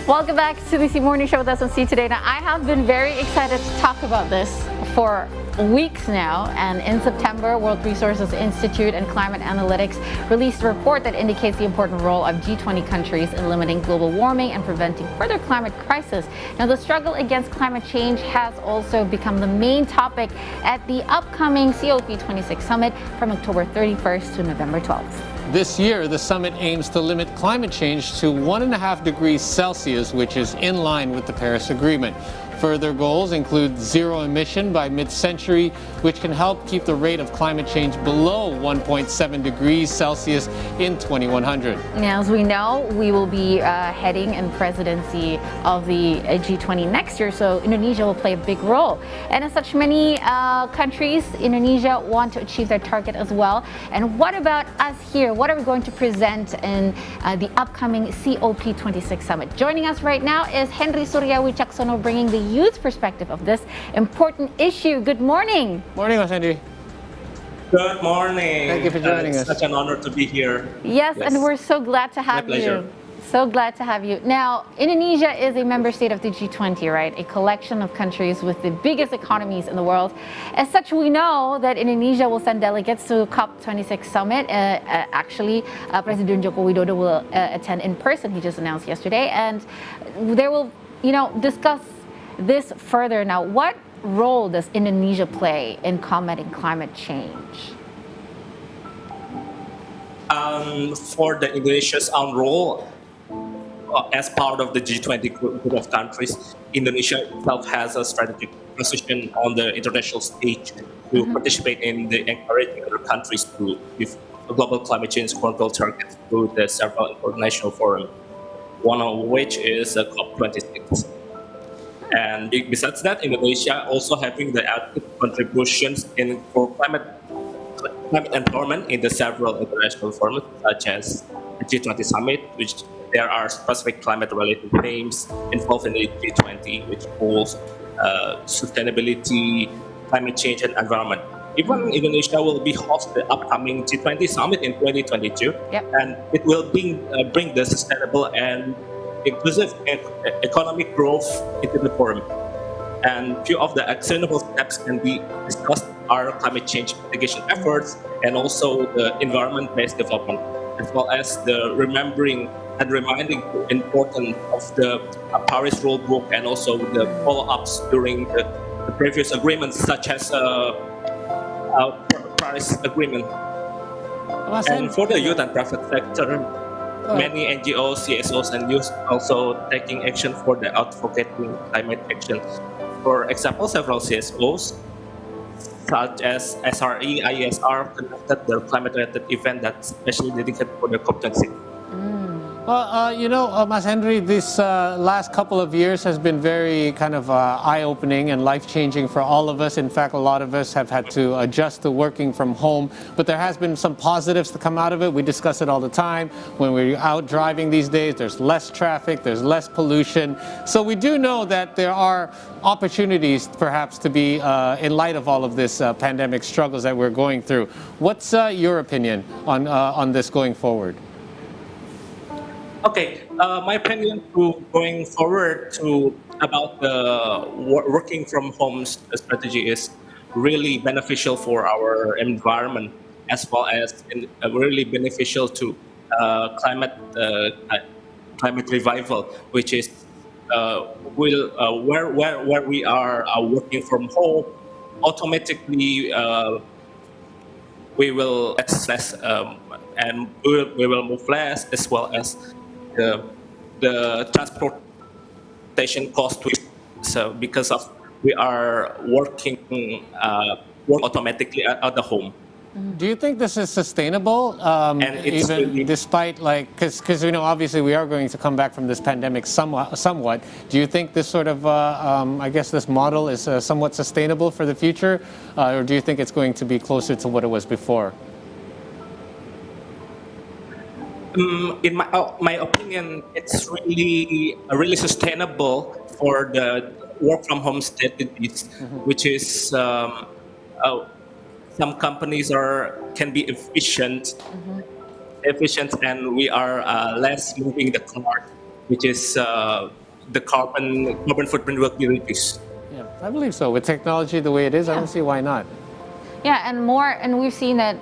Welcome back to the Morning Show with SNC today. Now, I have been very excited to talk about this for weeks now, and in September, World Resources Institute and Climate Analytics released a report that indicates the important role of G20 countries in limiting global warming and preventing further climate crisis. Now, the struggle against climate change has also become the main topic at the upcoming COP26 summit from October 31st to November 12th. This year, the summit aims to limit climate change to 1.5 degrees Celsius, which is in line with the Paris Agreement. Further goals include zero emission by mid-century, which can help keep the rate of climate change below 1.7 degrees Celsius in 2100. Now, as we know, we will be heading in presidency of the G20 next year, so Indonesia will play a big role. And as such, many countries, Indonesia, want to achieve their target as well. And what about us here? What are we going to present in the upcoming COP26 summit? Joining us right now is Hendri Surya Widcaksana, bringing the youth perspective of this important issue. Good morning. Morning, Mas Hendri. Good morning. Thank you for joining us. It's such an honor to be here. Yes, and we're so glad to have My pleasure. you. So glad to have you. Now, Indonesia is a member state of the G20, right? A collection of countries with the biggest economies in the world. As such, we know that Indonesia will send delegates to COP26 summit. Actually, President Joko Widodo will attend in person. He just announced yesterday, and they will, discuss this further. Now, what role does Indonesia play in combating climate change? For the Indonesia's own role, as part of the G20 group of countries, Indonesia itself has a strategic position on the international stage to participate in the encouraging other countries to give global climate change control targets through the several international forums, one of which is COP26. And besides that, Indonesia also having the active contributions for climate empowerment in the several international forums, such as the G20 summit, which there are specific climate-related themes involved in the G20, which involves sustainability, climate change, and environment. Even Indonesia will be host the upcoming G20 summit in 2022, and it will bring the sustainable and inclusive economic growth into the forum. And few of the actionable steps can be discussed are climate change mitigation efforts and also the environment-based development, as well as the remembering and reminding the importance of the Paris rulebook and also the follow-ups during the previous agreements, such as Paris Agreement. And for the youth and private sector, many NGOs, CSOs, and youth also taking action for the advocating climate action. For example, several CSOs, such as SRE, IESR, conducted their climate-related event that's specially dedicated for the COP26. Well, Mas Hendri, this last couple of years has been very kind of eye-opening and life-changing for all of us. In fact, a lot of us have had to adjust to working from home, but there has been some positives to come out of it. We discuss it all the time. When we're out driving these days, there's less traffic, there's less pollution. So we do know that there are opportunities perhaps to be, in light of all of this pandemic struggles that we're going through. What's your opinion on this going forward? Okay, my opinion to going forward about the working from home strategy is really beneficial for our environment, as well as really beneficial to climate revival, which is where we are working from home. Automatically, we will access and we will move less, as well as the transportation cost. So because of we are work automatically at the home. Do you think this is sustainable? Even really, despite because obviously we are going to come back from this pandemic somewhat. Do you think this sort of this model is somewhat sustainable for the future, or do you think it's going to be closer to what it was before? In my opinion, it's really sustainable for the work from home strategies, which is some companies can be efficient, and we are less moving the car which is the carbon footprint will be reduced. Yeah, I believe so. With technology the way it is, I don't see why not. Yeah, and we've seen that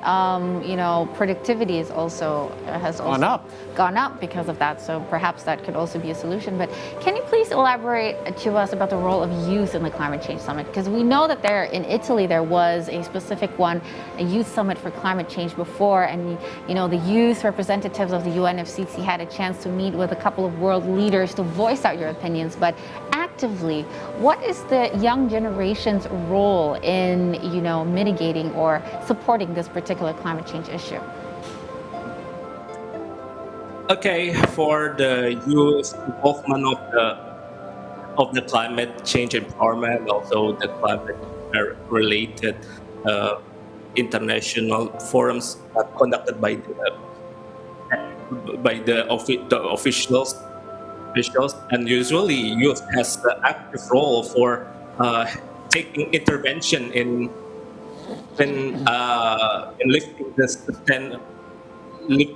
productivity is also has also gone up because of that. So perhaps that could also be a solution. But can you please elaborate to us about the role of youth in the climate change summit? Because we know that in Italy there was a specific one, a youth summit for climate change before, and the youth representatives of the UNFCCC had a chance to meet with a couple of world leaders to voice out your opinions. But actively, what is the young generation's role in mitigating or supporting this particular climate change issue? Okay, for the youth involvement of the climate change empowerment, also the climate related international forums conducted by the officials, and usually youth has the active role for taking intervention in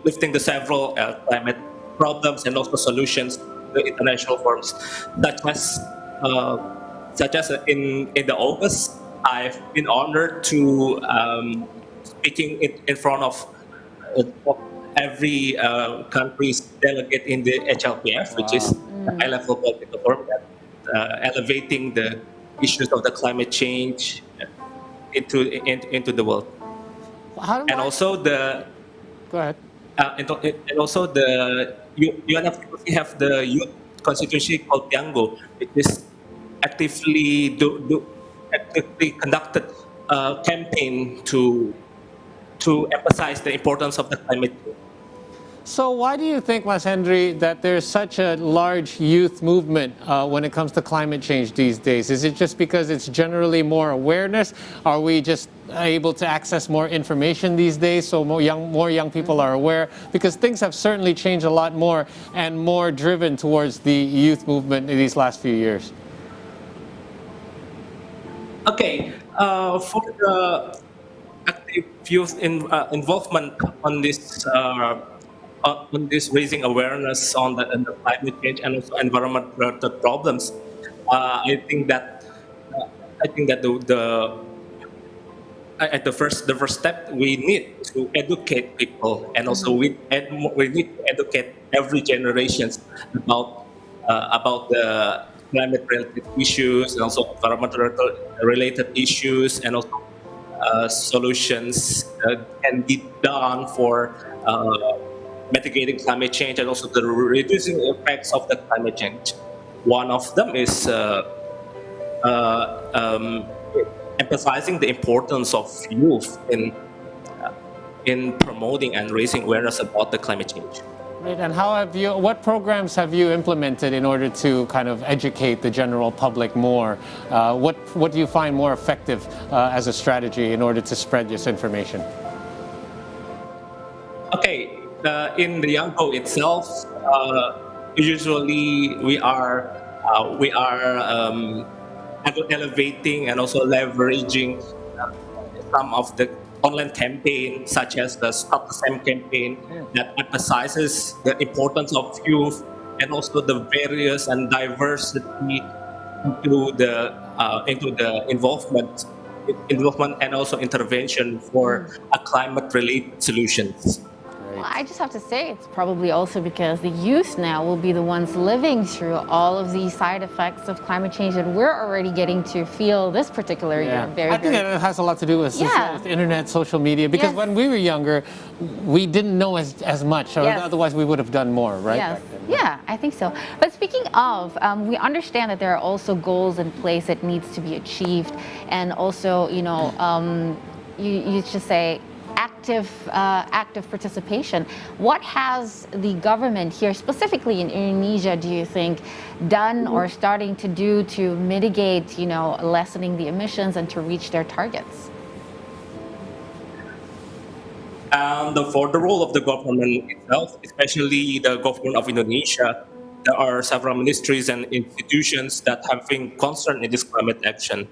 lifting the several climate problems and also solutions to the international forums, such as in the August, I've been honored to speaking in front of every country's delegate in the HLPF, which is the high-level political forum that elevating the issues of the climate change into the world. And also Go ahead. And also the UNFCCC have the youth constituency called Tianggo, which is actively conducted a campaign to emphasize the importance of the climate change. So why do you think, Mas Hendri, that there's such a large youth movement when it comes to climate change these days? Is it just because it's generally more awareness? Are we just able to access more information these days so more young people are aware? Because things have certainly changed a lot more and more driven towards the youth movement in these last few years. Okay, for the active youth involvement on this raising awareness on the climate change and also environmental problems, I think that the first step we need to educate people, and also we need to educate every generation about the climate related issues and also environmental related issues, and also solutions can be done for mitigating climate change and also the reducing effects of the climate change. One of them is emphasizing the importance of youth in promoting and raising awareness about the climate change. Right, and what programs have you implemented in order to kind of educate the general public more? What do you find more effective as a strategy in order to spread this information? Okay, in the Yango itself, usually we are elevating and also leveraging some of the online campaign, such as the Stop the Same campaign, that emphasizes the importance of youth and also the various and diversity into the involvement and also intervention for a climate-related solutions. Well, I just have to say it's probably also because the youth now will be the ones living through all of these side effects of climate change, and we're already getting to feel this particular I think it has a lot to do with internet, social media, because when we were younger, we didn't know as much, or otherwise we would have done more, right? Yes. Yeah, I think so. But speaking of, we understand that there are also goals in place that needs to be achieved, and also, you should say, active participation. What has the government here, specifically in Indonesia, do you think, done or starting to do to mitigate, lessening the emissions and to reach their targets? For the role of the government itself, especially the government of Indonesia, there are several ministries and institutions that have been concerned in this climate action,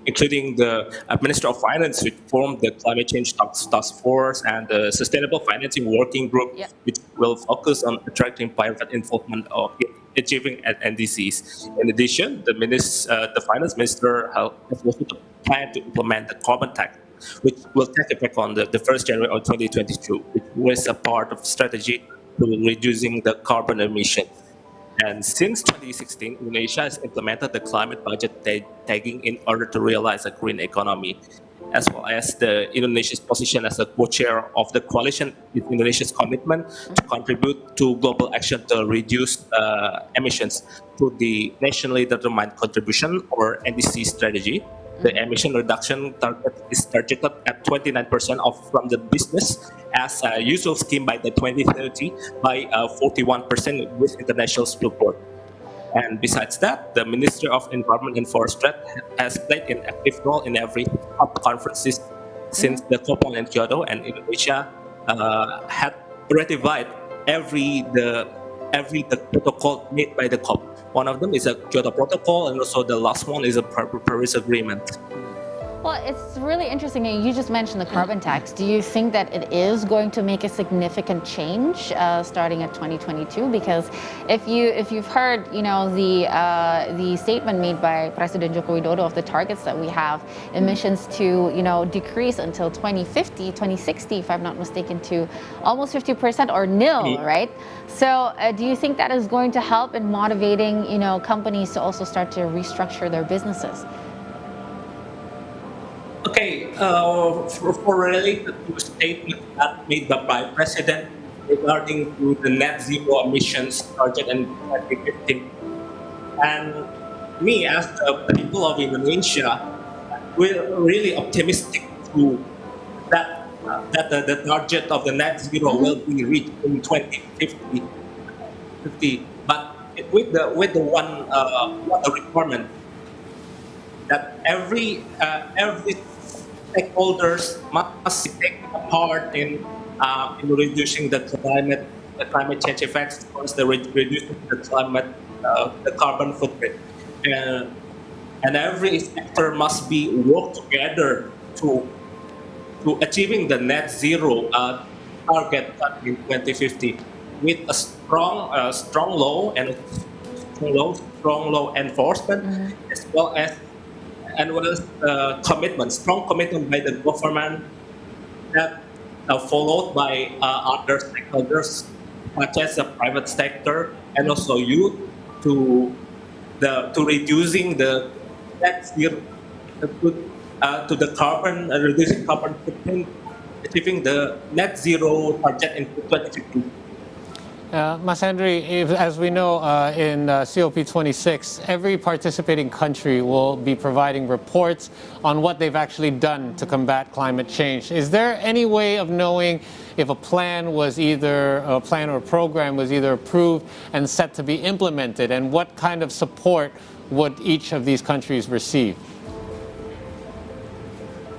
including the Minister of Finance, which formed the Climate Change Task Force, and the Sustainable Financing Working Group, which will focus on attracting private involvement achieving NDCs. In addition, the finance minister has also planned to implement the carbon tax, which will take effect on the 1st January of 2022, which was a part of strategy to reducing the carbon emissions. And since 2016, Indonesia has implemented the climate budget tagging in order to realize a green economy, as well as Indonesia's position as a co-chair of the coalition with Indonesia's commitment to contribute to global action to reduce emissions through the nationally determined contribution, or NDC strategy. The emission reduction target is targeted at 29% from the business as a usual scheme by the 2030 by 41% with international support. And besides that, the Ministry of Environment and Forestry has played an active role in every COP conferences since the COP in Kyoto, and Indonesia had ratified every protocol made by the COP. One of them is a Kyoto Protocol, and also the last one is a Paris Agreement. Well, it's really interesting. You just mentioned the carbon tax. Do you think that it is going to make a significant change starting at 2022? Because if you've heard, the statement made by President Joko Widodo of the targets that we have, emissions to decrease until 2050, 2060, if I'm not mistaken, to almost 50% or nil, right? So, do you think that is going to help in motivating companies to also start to restructure their businesses? Okay, for related to the statement that made by President regarding to the net zero emissions target in 2050, and me as the people of Indonesia, we're really optimistic to that the target of the net zero will be reached in 2050. But with the one requirement that every stakeholders must take a part in reducing the climate change effects, towards the reducing the carbon footprint, and every sector must be work together to achieving the net zero target in 2050 with a strong law and strong law enforcement, as well as strong commitment by the government, that followed by other stakeholders such as the private sector and also youth to reducing the net zero to the reducing carbon footprint, achieving the net zero target in 2050. Mas Hendri, as we know, in COP26, every participating country will be providing reports on what they've actually done to combat climate change. Is there any way of knowing if a plan or a program was either approved and set to be implemented, and what kind of support would each of these countries receive?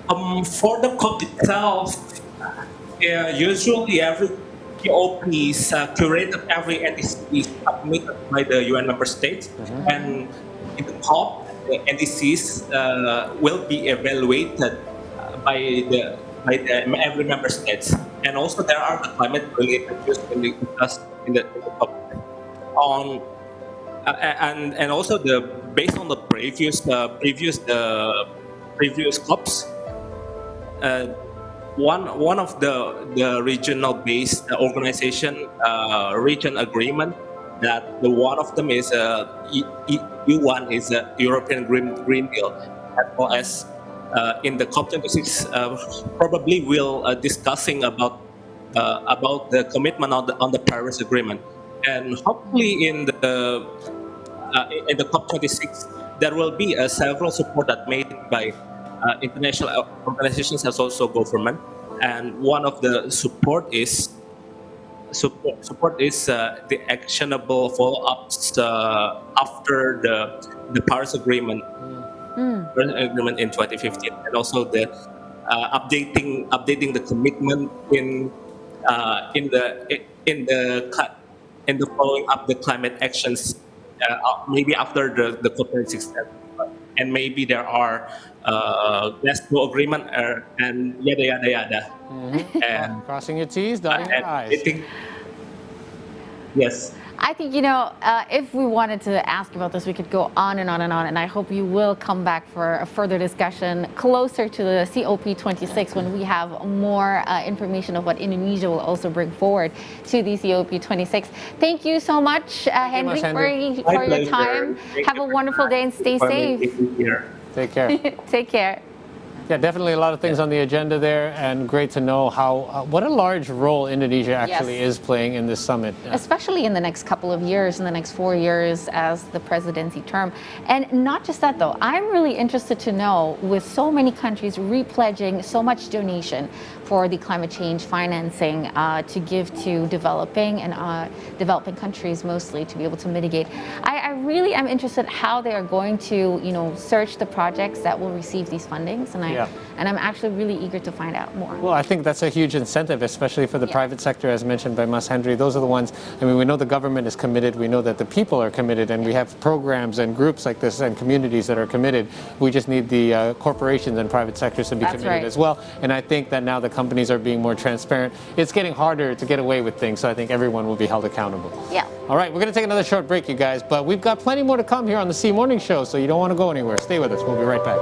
For the COP itself, usually every COP is curated, every NDC is submitted by the UN member states, and in the COP, the NDCs will be evaluated by every member states, and also there are the climate-related issues in the COP. And also based on the previous COPs. One of the regional based organization region agreement, that one of them is EU1 is a European Green Deal, as well as in the COP26 probably will discussing about the commitment on the Paris Agreement, and hopefully in the COP26 there will be several support that made by international organizations as also government, and one of the support is the actionable follow-ups after the Paris Agreement in 2015, and also the updating the commitment in the following up the climate actions maybe after the COP26. And maybe there are Glasgow agreement and yada yada yada. Crossing your T's, dotting your I's. Yes. I think, if we wanted to ask about this, we could go on and on and on. And I hope you will come back for a further discussion closer to the COP26 when we have more information of what Indonesia will also bring forward to the COP26. Thank you so much, Hendri, for your time. Have a wonderful day and stay safe. Take care. Take care. Yeah, definitely a lot of things on the agenda there, and great to know how what a large role Indonesia actually is playing in this summit. Especially in the next couple of years, in the next 4 years as the presidency term. And not just that though, I'm really interested to know, with so many countries repledging so much donation for the climate change financing to give to developing and developing countries mostly to be able to mitigate. I really am interested how they are going to, search the projects that will receive these fundings, and I'm actually really eager to find out more. Well, I think that's a huge incentive, especially for the private sector, as mentioned by Mas Hendri. Those are the ones, we know the government is committed, we know that the people are committed, and we have programs and groups like this and communities that are committed. We just need the corporations and private sectors to be committed as well. And I think that now the companies are being more transparent. It's getting harder to get away with things, so I think everyone will be held accountable. Yeah. All right, we're going to take another short break, you guys, but we've got plenty more to come here on the C Morning Show, so you don't want to go anywhere. Stay with us. We'll be right back.